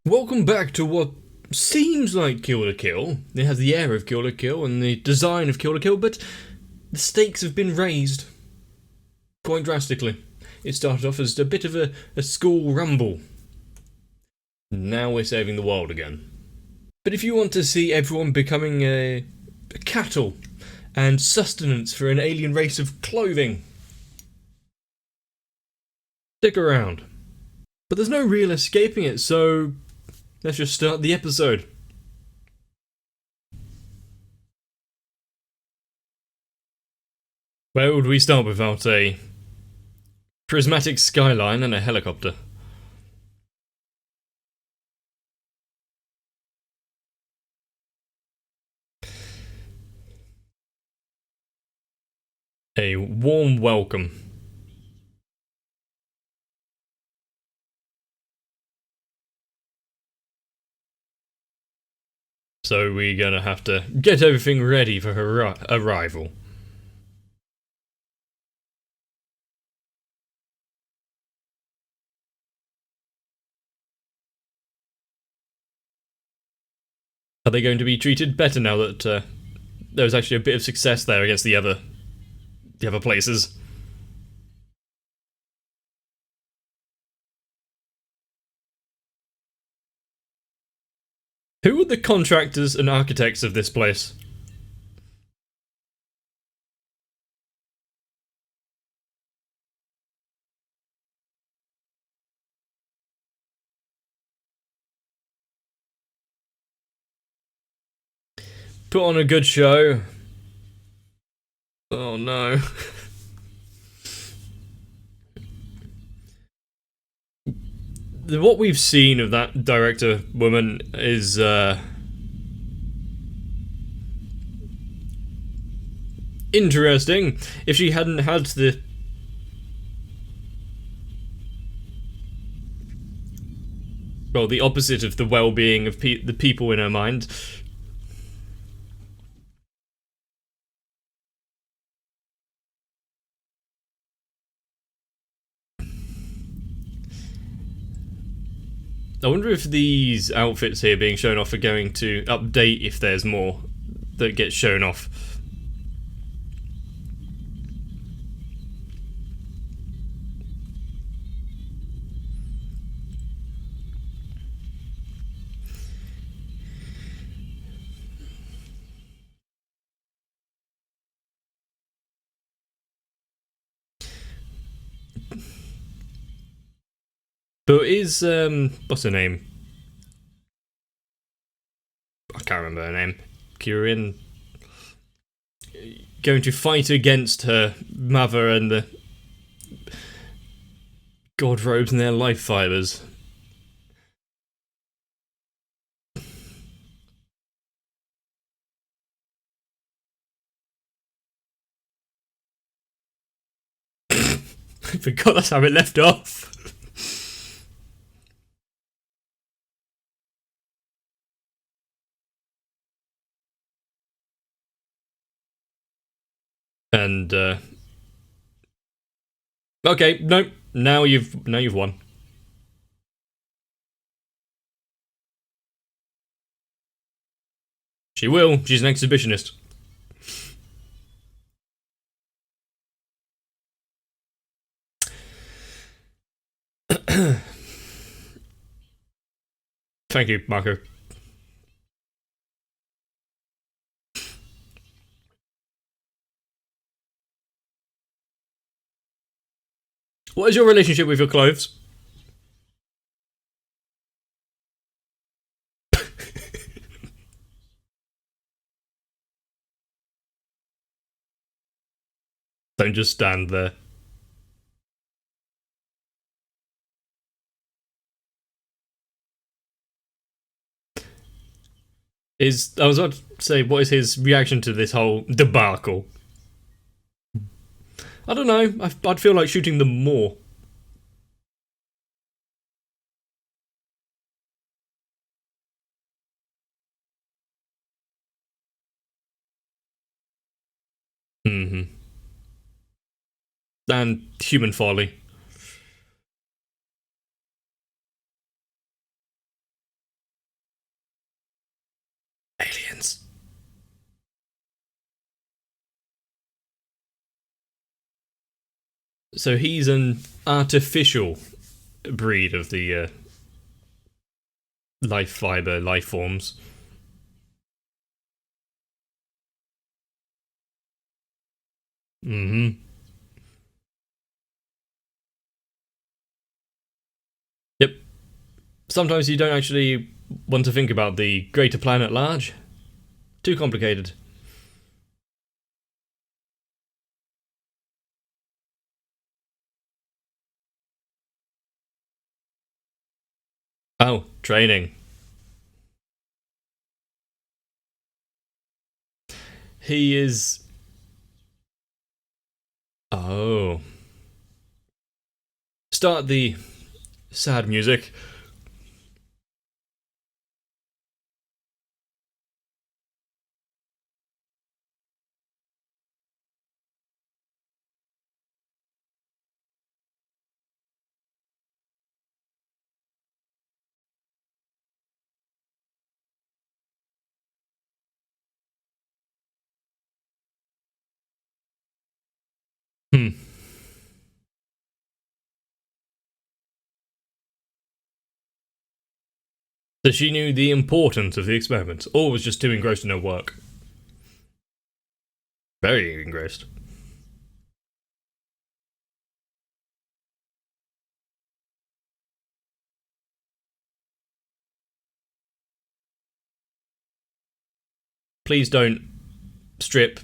Welcome back to what seems like Kill la Kill. It has the air of Kill la Kill and the design of Kill la Kill, but the stakes have been raised quite drastically. It started off as a bit of a school rumble. Now we're saving the world again. But if you want to see everyone becoming a cattle and sustenance for an alien race of clothing, stick around. But there's no real escaping it, so let's just start the episode. Where would we start without a prismatic skyline and a helicopter? A warm welcome. So we're gonna have to get everything ready for her arrival. Are they going to be treated better now that there's actually a bit of success there against the other places? Who are the contractors and architects of this place? Put on a good show. Oh no. What we've seen of that director woman is interesting. If she hadn't had the opposite of the well-being of the people in her mind. I wonder if these outfits here being shown off are going to update if there's more that gets shown off. But is, what's her name? I can't remember her name. Kyrin. Going to fight against her mother and the god robes and their life fibers. I forgot that's how it left off. And okay, nope. Now you've won. She will. She's an exhibitionist. Thank you, Marco. What is your relationship with your clothes? Don't just stand there. I was about to say, what is his reaction to this whole debacle? I don't know. I'd feel like shooting them more. Mm-hmm. And human folly. So he's an artificial breed of the life fiber life forms. Mm-hmm. Yep. Sometimes you don't actually want to think about the greater plan at large. Too complicated. Oh, training. He is. Oh. Start the sad music. Hmm. So she knew the importance of the experiment, or was just too engrossed in her work. Very engrossed. Please don't strip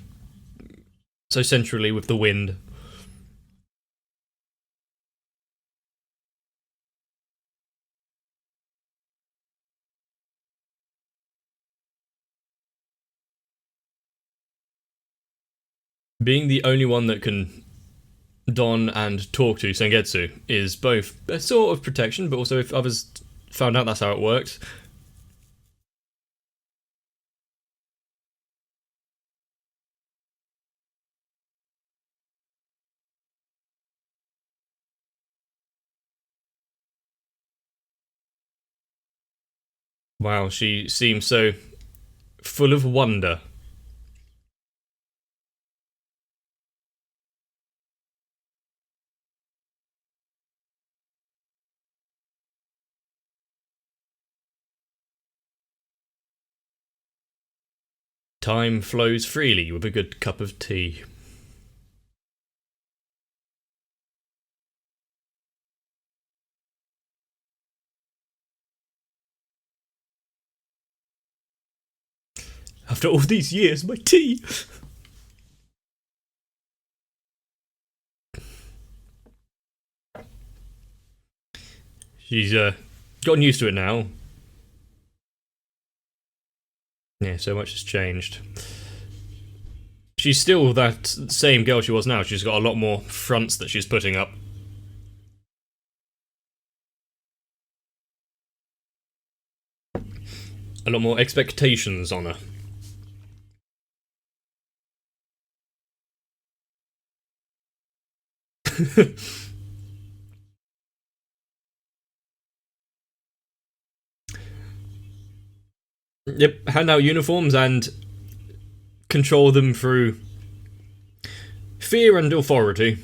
so centrally with the wind. Being the only one that can don and talk to Sengetsu is both a sort of protection, but also if others found out that's how it works. Wow, she seems so full of wonder. Time flows freely with a good cup of tea. After all these years, my tea! She's gotten used to it now. Yeah, so much has changed. She's still that same girl she was now. She's got a lot more fronts that she's putting up. A lot more expectations on her. Yep, hand out uniforms and control them through fear and authority.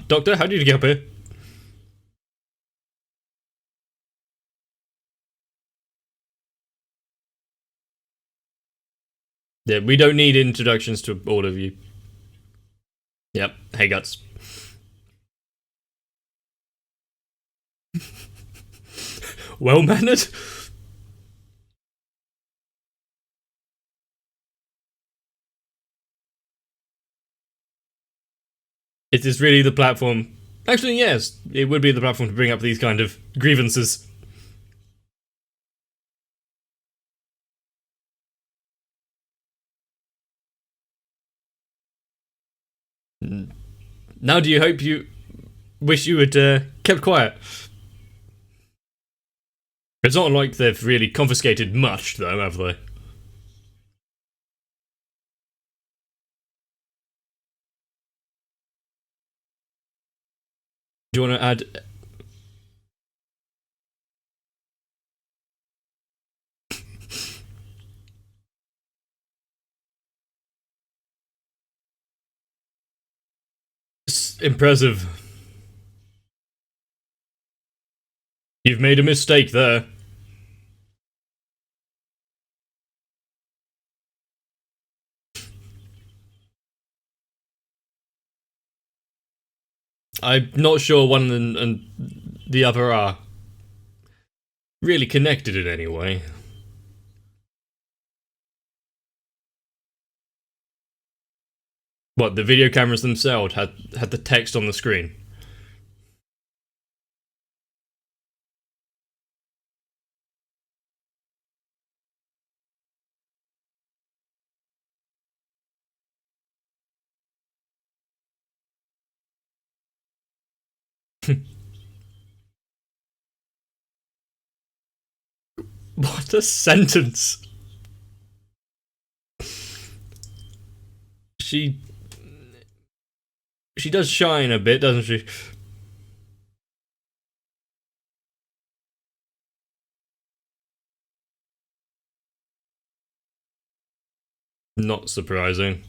Doctor, how did you get up here? Yeah, we don't need introductions to all of you. Yep, hey guts. Well mannered? It is really the platform. Actually, yes, it would be the platform to bring up these kind of grievances. Now, do you hope you wish you had kept quiet? It's not like they've really confiscated much, though, have they? Do you want to add? Impressive. You've made a mistake there. I'm not sure one and the other are really connected in any way. What, the video cameras themselves had the text on the screen? What a sentence. She does shine a bit, doesn't she? Not surprising.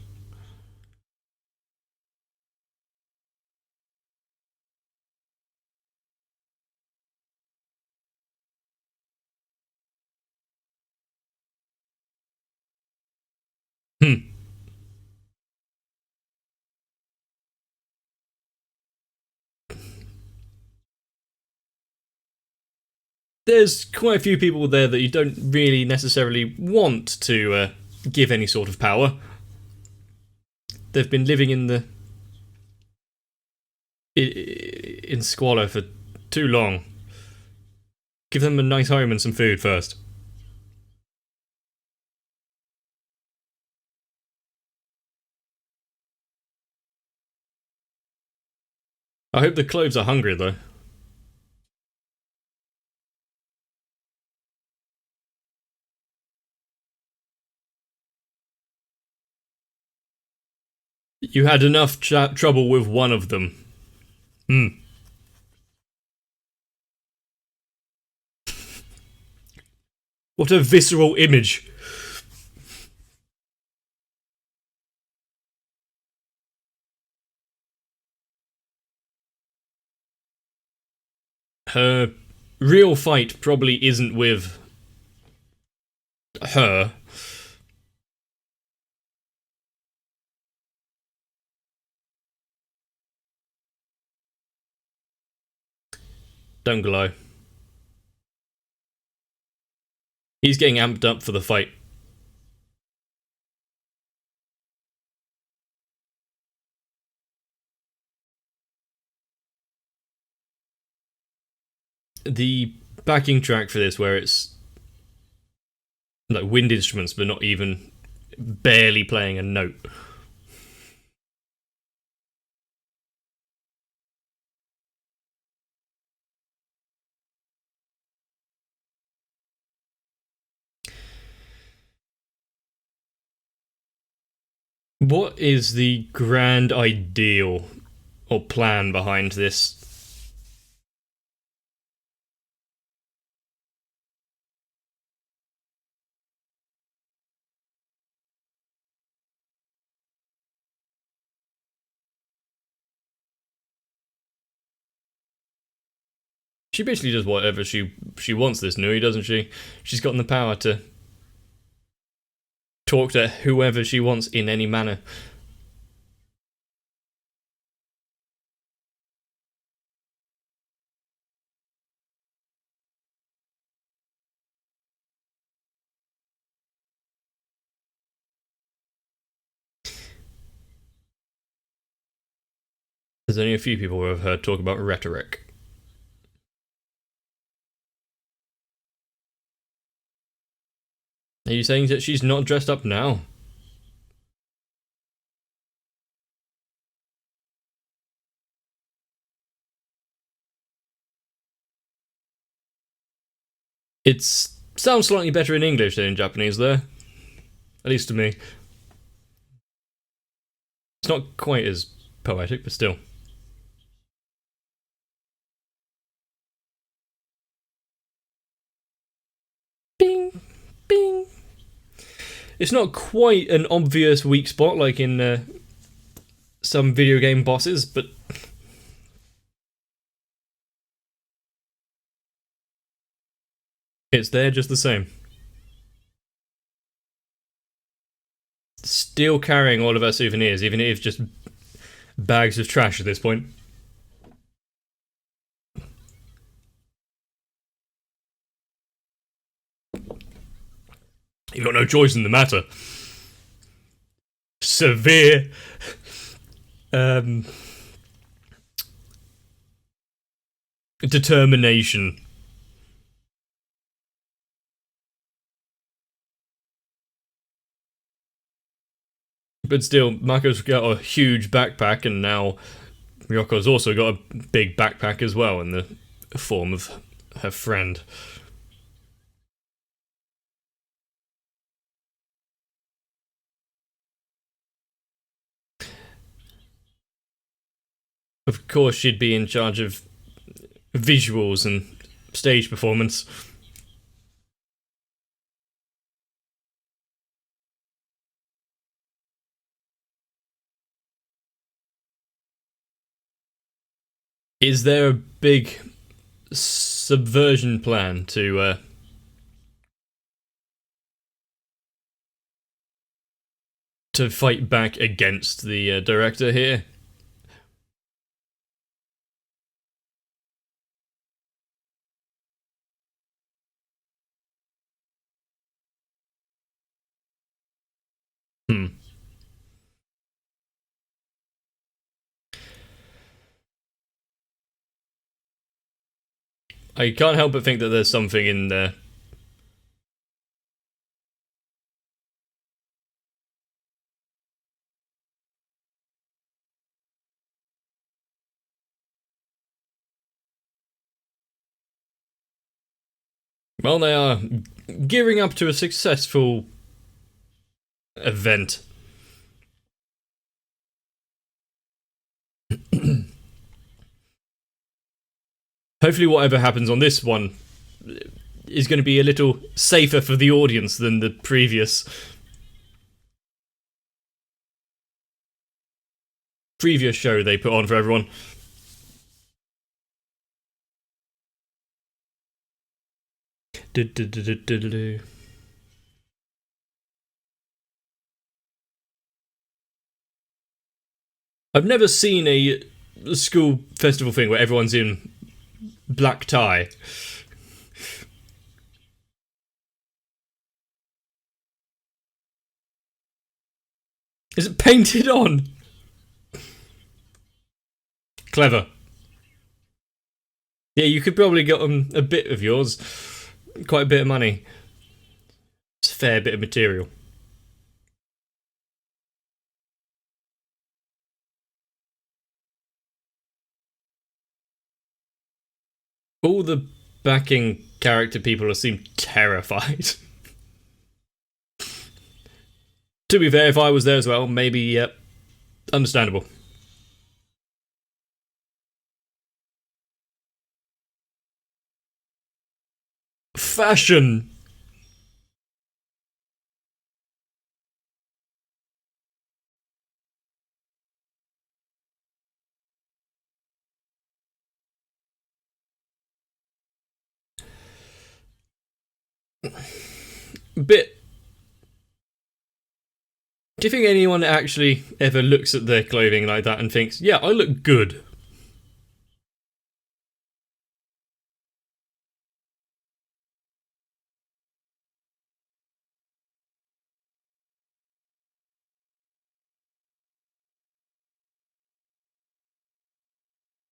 There's quite a few people there that you don't really necessarily want to give any sort of power. They've been living in squalor for too long. Give them a nice home and some food first. I hope the cloves are hungry though. You had enough trouble with one of them. What a visceral image. Her real fight probably isn't with her. Don't glow. He's getting amped up for the fight. The backing track for this, where it's like wind instruments but not even barely playing a note. What is the grand ideal or plan behind this? She basically does whatever she wants, this Nui, doesn't she? She's gotten the power to talk to whoever she wants in any manner. There's only a few people who have heard talk about rhetoric. Are you saying that she's not dressed up now? It sounds slightly better in English than in Japanese, though. At least to me. It's not quite as poetic, but still. Bing! Bing! It's not quite an obvious weak spot like in some video game bosses, but It's there just the same. Still carrying all of our souvenirs, even if just bags of trash at this point. You've got no choice in the matter. Severe determination. But still, Mako's got a huge backpack, and now Ryoko's also got a big backpack as well, in the form of her friend. Of course, she'd be in charge of visuals and stage performance. Is there a big subversion plan to fight back against the director here? I can't help but think that there's something in there. Well, they are gearing up to a successful event. Hopefully whatever happens on this one is going to be a little safer for the audience than the previous show they put on for everyone. I've never seen a school festival thing where everyone's in black tie. Is it painted on? Clever. Yeah, you could probably get a bit of yours. Quite a bit of money. It's a fair bit of material. All the backing character people seem terrified. To be fair, if I was there as well, maybe, yep, understandable. Fashion! Bit. Do you think anyone actually ever looks at their clothing like that and thinks, yeah, I look good?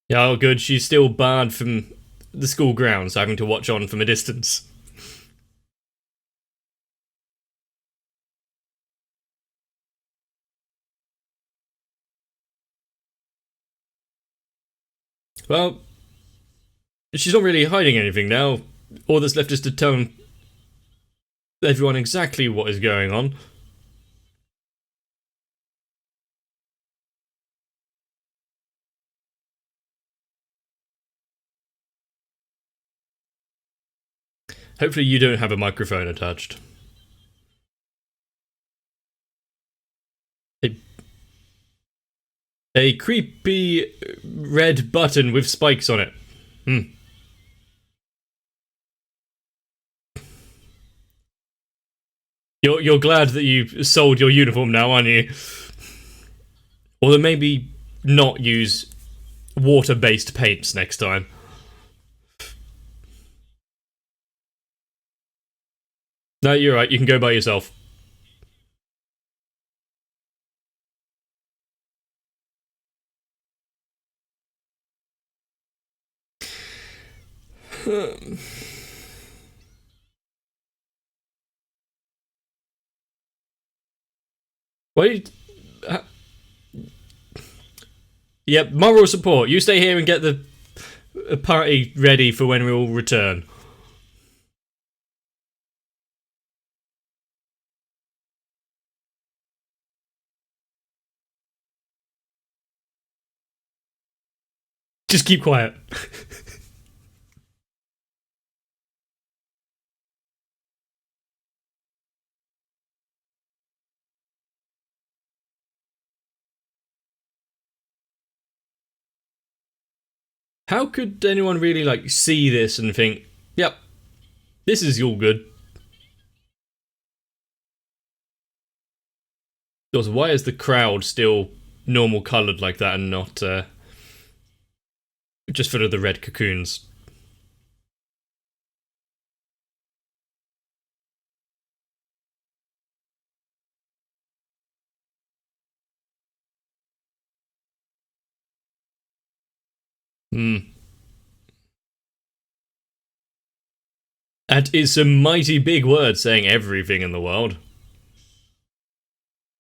Yeah, oh good, she's still barred from the school grounds, having to watch on from a distance. Well, she's not really hiding anything now. All that's left is to tell everyone exactly what is going on. Hopefully you don't have a microphone attached. A creepy red button with spikes on it. You're glad that you sold your uniform now, aren't you? Or then maybe not use water-based paints next time. No, you're right. You can go by yourself. Wait. Yep, moral support. You stay here and get the party ready for when we all return. Just keep quiet. How could anyone really, like, see this and think, yep, this is all good? Also, why is the crowd still normal coloured like that and not, just full of the red cocoons? Hmm. That is some mighty big words saying everything in the world.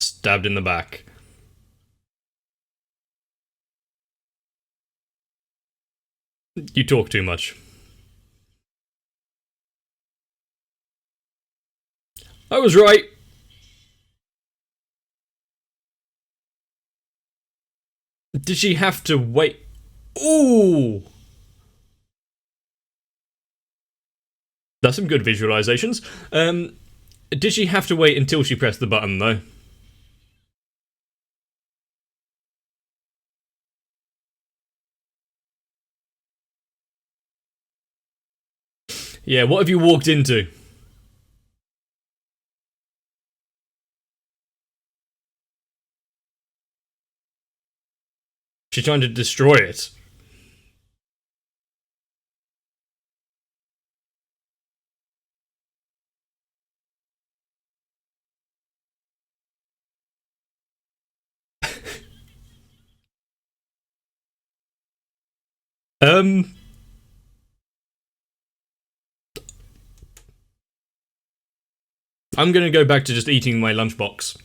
Stabbed in the back. You talk too much. I was right. Did she have to wait? Ooh! That's some good visualizations. Did she have to wait until she pressed the button, though? Yeah, what have you walked into? She's trying to destroy it. I'm gonna go back to just eating my lunchbox.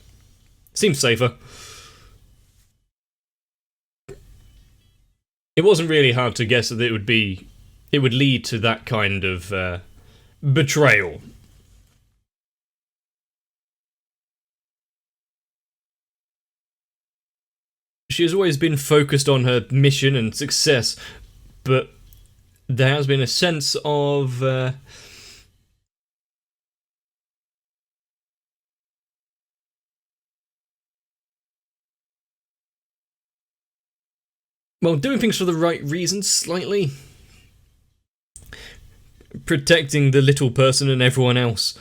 Seems safer. It wasn't really hard to guess that it would lead to that kind of betrayal. She has always been focused on her mission and success, but there has been a sense of well, doing things for the right reasons, slightly. Protecting the little person and everyone else.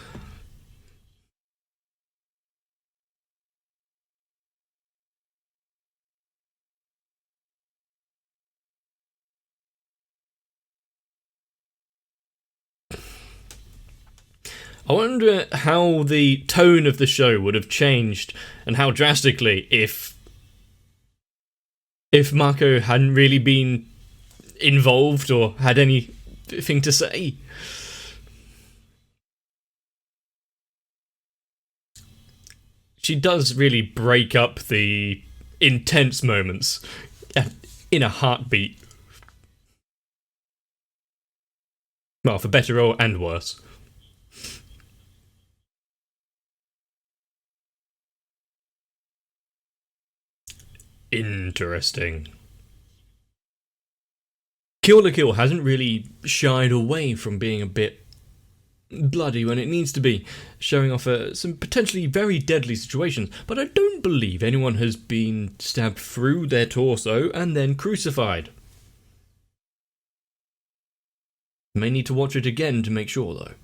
I wonder how the tone of the show would have changed and how drastically if Mako hadn't really been involved or had anything to say. She does really break up the intense moments in a heartbeat. Well, for better and worse. Interesting. Kill la Kill hasn't really shied away from being a bit bloody when it needs to be, showing off some potentially very deadly situations, but I don't believe anyone has been stabbed through their torso and then crucified. May need to watch it again to make sure, though.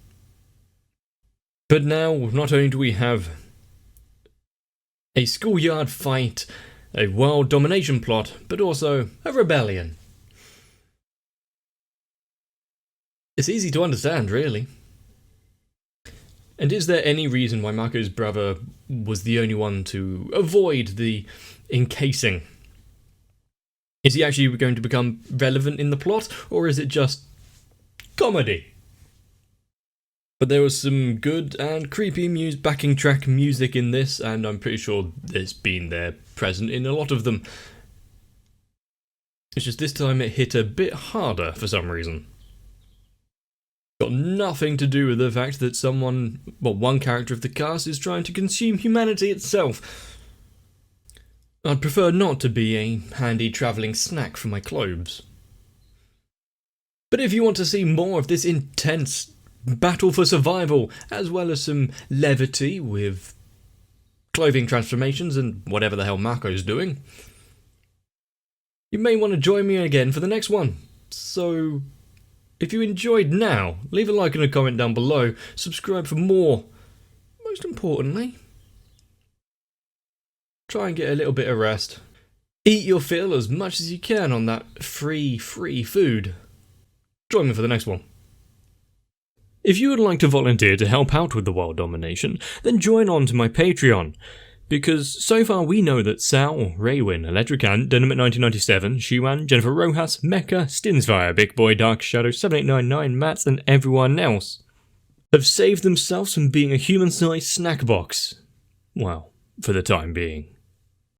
But now, not only do we have a schoolyard fight, a world domination plot, but also a rebellion. It's easy to understand, really. And is there any reason why Mako's brother was the only one to avoid the encasing? Is he actually going to become relevant in the plot, or is it just comedy? But there was some good and creepy backing track music in this, and I'm pretty sure there's been there present in a lot of them. It's just this time it hit a bit harder for some reason. Got nothing to do with the fact that one character of the cast is trying to consume humanity itself. I'd prefer not to be a handy travelling snack for my clothes. But if you want to see more of this intense battle for survival, as well as some levity with clothing transformations and whatever the hell Mako's doing, you may want to join me again for the next one. So, if you enjoyed now, leave a like and a comment down below, subscribe for more. Most importantly, try and get a little bit of rest. Eat your fill as much as you can on that free food. Join me for the next one. If you would like to volunteer to help out with the world domination, then join on to my Patreon. Because so far we know that Sal, Raywin, Electric Ant, Dynamite 1997, Shuan, Jennifer Rojas, Mecha, Stinsfire, Big Boy, Dark Shadow, 7899, Mats, and everyone else have saved themselves from being a human-sized snack box. Well, for the time being.